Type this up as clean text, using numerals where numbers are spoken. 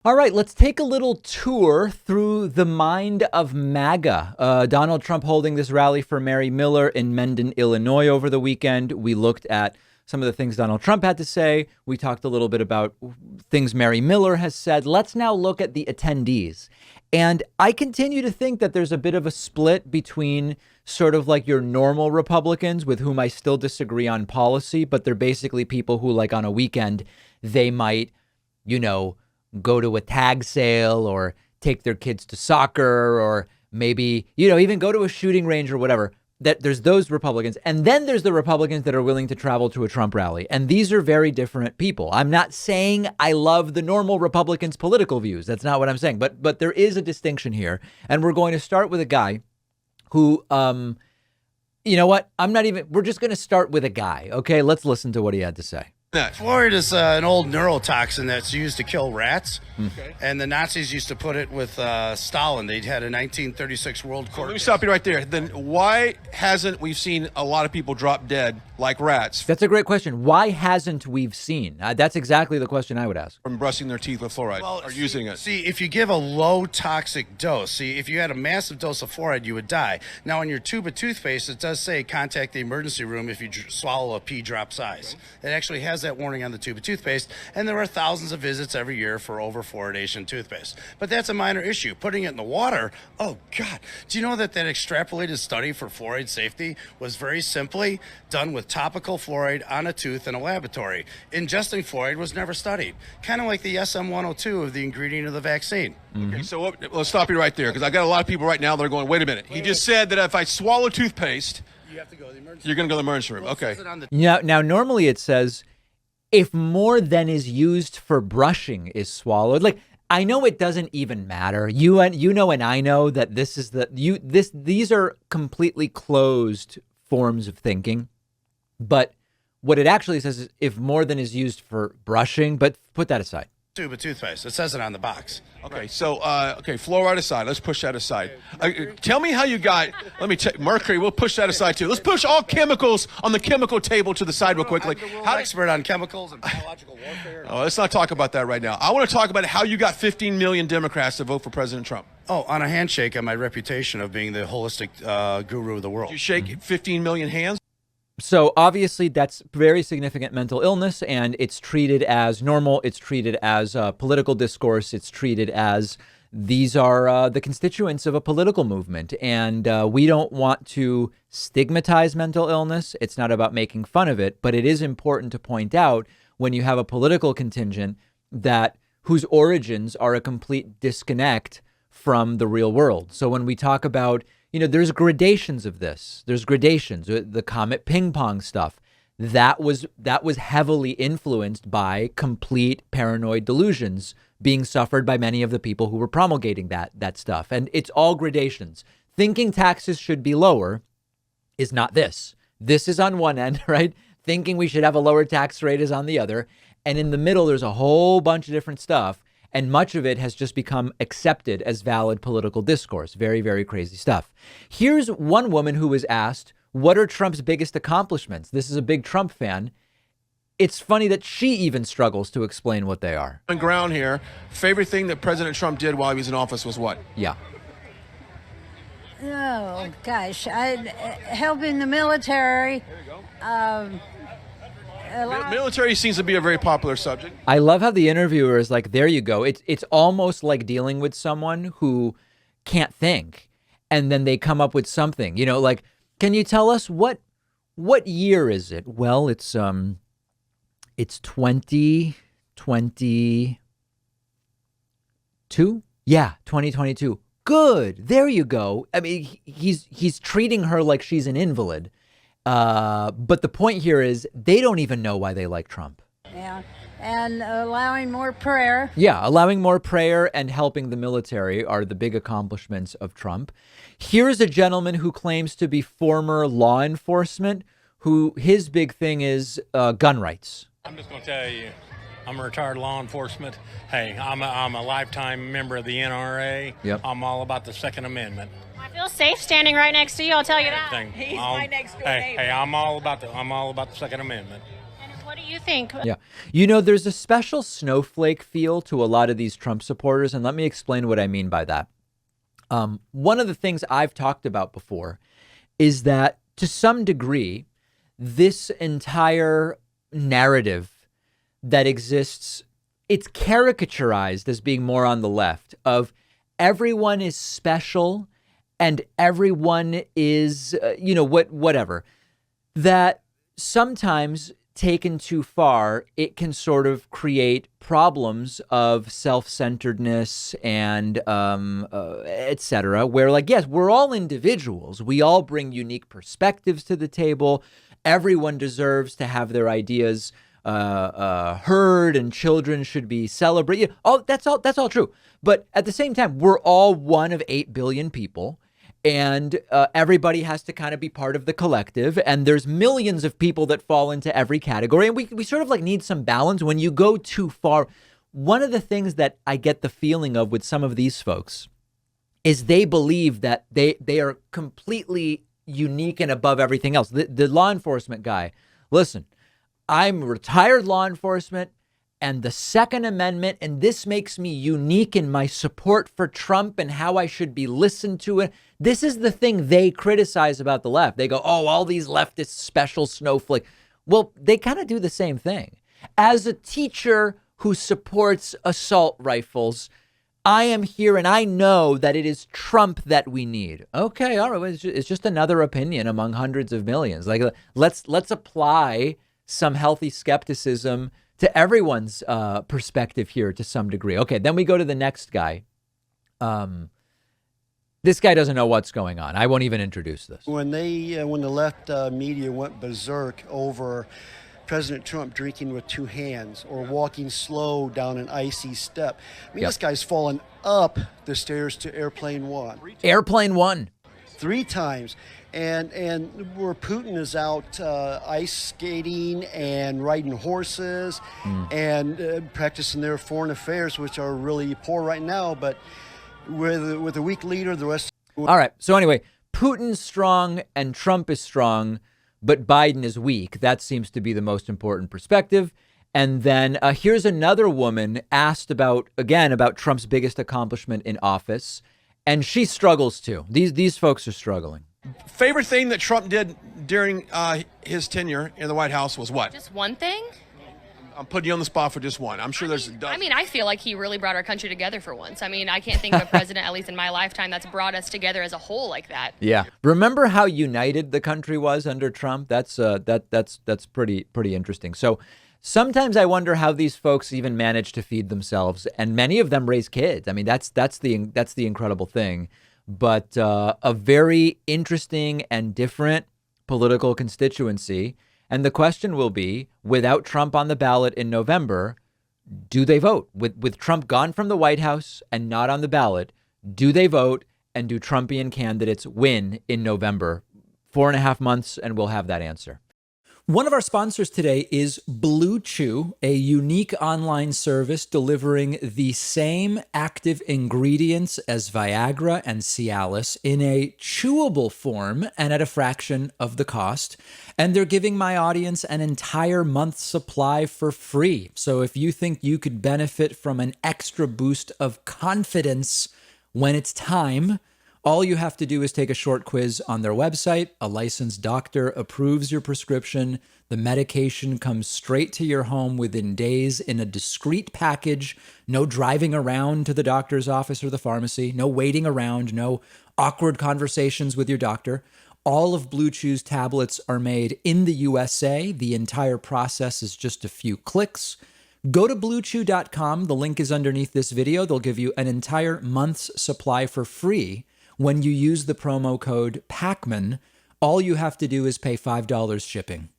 All right, let's take a little tour through the mind of MAGA. Donald Trump holding this rally for Mary Miller in Mendon, Illinois over the weekend. We looked at some of the things Donald Trump had to say. We talked a little bit about things Mary Miller has said. Let's now look at the attendees. And I continue to think that there's a bit of a split between sort of like your normal Republicans with whom I still disagree on policy, but they're basically people who, like, on a weekend, they might, go to a tag sale or take their kids to soccer or maybe, even go to a shooting range or whatever. That there's those Republicans. And then there's the Republicans that are willing to travel to a Trump rally. And these are very different people. I'm not saying I love the normal Republicans' political views. That's not what I'm saying. But there is a distinction here. And we're going to start with a guy who, you know what? We're just going to start with a guy. OK, let's listen to what he had to say. Fluoride is an old neurotoxin that's used to kill rats, and the Nazis used to put it with Stalin. They had a 1936 World Court. Let me stop you right there. Then why hasn't we seen a lot of people drop dead like rats That's a great question. Why hasn't we've seen? That's exactly the question I would ask. from brushing their teeth with fluoride or using it? See, if you give a low toxic dose, if you had a massive dose of fluoride, you would die. Now, on your tube of toothpaste, it does say contact the emergency room if you swallow a pea drop size. It actually has that warning on the tube of toothpaste, and there are thousands of visits every year for over fluoridation toothpaste. But that's a minor issue. Putting it in the water, oh God. Do you know that extrapolated study for fluoride safety was very simply done with topical fluoride on a tooth in a laboratory? Ingesting fluoride was never studied. Kind of like the SM-102 of the ingredient of the vaccine. Okay, so let's stop you right there, because I got a lot of people right now that are going, wait a minute. He just said that if I swallow toothpaste, You have to go to the emergency you're going to go to the emergency room. Well, it Okay. says it on the Now, normally it says if more than is used for brushing is swallowed. Like, I know it doesn't even matter. You know, and I know that these are completely closed forms of thinking. But what it actually says is if more than is used for brushing, but put that aside. tube of toothpaste. It says it on the box. Okay, so, fluoride aside. Let's push that aside. Tell me how you got, mercury, we'll push that aside too. Let's push all chemicals on the chemical table to the side real quickly. I'm the world expert on chemicals and biological warfare. Oh, let's not talk about that right now. I want to talk about how you got 15 million Democrats to vote for President Trump. Oh, on a handshake on my reputation of being the holistic guru of the world. You shake 15 million hands? So obviously that's very significant mental illness, and it's treated as normal. It's treated as political discourse. It's treated as these are the constituents of a political movement. And we don't want to stigmatize mental illness. It's not about making fun of it, but it is important to point out when you have a political contingent that whose origins are a complete disconnect from the real world. So when we talk about, there's gradations of this. There's gradations. The Comet ping pong stuff that was heavily influenced by complete paranoid delusions being suffered by many of the people who were promulgating that stuff. And it's all gradations. Thinking taxes should be lower is not this. This is on one end, right? Thinking we should have a lower tax rate is on the other. And in the middle, there's a whole bunch of different stuff. And much of it has just become accepted as valid political discourse. Very, very crazy stuff. Here's one woman who was asked, what are Trump's biggest accomplishments? This is a big Trump fan. It's funny that she even struggles to explain what they are. On ground here, favorite thing that President Trump did while he was in office was what? Yeah. Oh, gosh. Helping the military. Military seems to be a very popular subject. I love how the interviewer is like, there you go. It's almost like dealing with someone who can't think. And then they come up with something, like, can you tell us what year is it? Well, it's 2022. Yeah, 2022. Good. There you go. I mean, he's treating her like she's an invalid. But the point here is they don't even know why they like Trump. Yeah, and allowing more prayer. Yeah, allowing more prayer and helping the military are the big accomplishments of Trump. Here's a gentleman who claims to be former law enforcement, who his big thing is gun rights. I'm just going to tell you, I'm a retired law enforcement. Hey, I'm a lifetime member of the NRA. Yep. I'm all about the Second Amendment. I feel safe standing right next to you, I'll tell you that. Thing. He's my next door neighbor. Hey, I'm all about the Second Amendment. And what do do you think? Yeah. You know, there's a special snowflake feel to a lot of these Trump supporters, and let me explain what I mean by that. One of the things I've talked about before is that to some degree, this entire narrative that exists, it's caricaturized as being more on the left of everyone is special and everyone is, whatever. That sometimes taken too far, it can sort of create problems of self-centeredness and et cetera, where like, yes, we're all individuals. We all bring unique perspectives to the table. Everyone deserves to have their ideas heard, and children should be celebrated. That's all true. But at the same time, we're all one of 8 billion people. And everybody has to kind of be part of the collective. And there's millions of people that fall into every category. And we sort of like need some balance when you go too far. One of the things that I get the feeling of with some of these folks is they believe that they are completely unique and above everything else. The law enforcement guy, listen, I'm retired law enforcement. And the Second Amendment, and this makes me unique in my support for Trump and how I should be listened to. It. This is the thing they criticize about the left. They go, oh, all these leftists, special snowflake. Well, they kind of do the same thing. As a teacher who supports assault rifles, I am here and I know that it is Trump that we need. Okay, all right. It's just another opinion among hundreds of millions. Like, let's apply some healthy skepticism to everyone's perspective here to some degree. Okay, then we go to the next guy. This guy doesn't know what's going on. I won't even introduce this. When the left media went berserk over President Trump drinking with 2 hands or walking slow down an icy step, I mean, This guy's fallen up the stairs to Airplane One. Airplane One. 3 times. And where Putin is out ice skating and riding horses and practicing their foreign affairs, which are really poor right now. But with a weak leader, the rest. All right. So anyway, Putin's strong and Trump is strong, but Biden is weak. That seems to be the most important perspective. And then here's another woman asked about Trump's biggest accomplishment in office. And she struggles, too. These folks are struggling. Favorite thing that Trump did during his tenure in the White House was what? Just one thing? I'm putting you on the spot for just one. I'm sure there's a dozen. I feel like he really brought our country together for once. I mean, I can't think of a president, at least in my lifetime, that's brought us together as a whole like that. Yeah. Remember how united the country was under Trump? That's pretty interesting. So sometimes I wonder how these folks even manage to feed themselves, and many of them raise kids. I mean, that's the incredible thing. But a very interesting and different political constituency. And the question will be, without Trump on the ballot in November, do they vote? With Trump gone from the White House and not on the ballot, do they vote? And do Trumpian candidates win in November? 4.5 months, and we'll have that answer. One of our sponsors today is Blue Chew, a unique online service delivering the same active ingredients as Viagra and Cialis in a chewable form and at a fraction of the cost. And they're giving my audience an entire month's supply for free. So if you think you could benefit from an extra boost of confidence when it's time, all you have to do is take a short quiz on their website. A licensed doctor approves your prescription. The medication comes straight to your home within days in a discreet package. No driving around to the doctor's office or the pharmacy. No waiting around. No awkward conversations with your doctor. All of Blue Chew's tablets are made in the USA. The entire process is just a few clicks. Go to BlueChew.com. The link is underneath this video. They'll give you an entire month's supply for free when you use the promo code PACMAN. All you have to do is pay $5 shipping.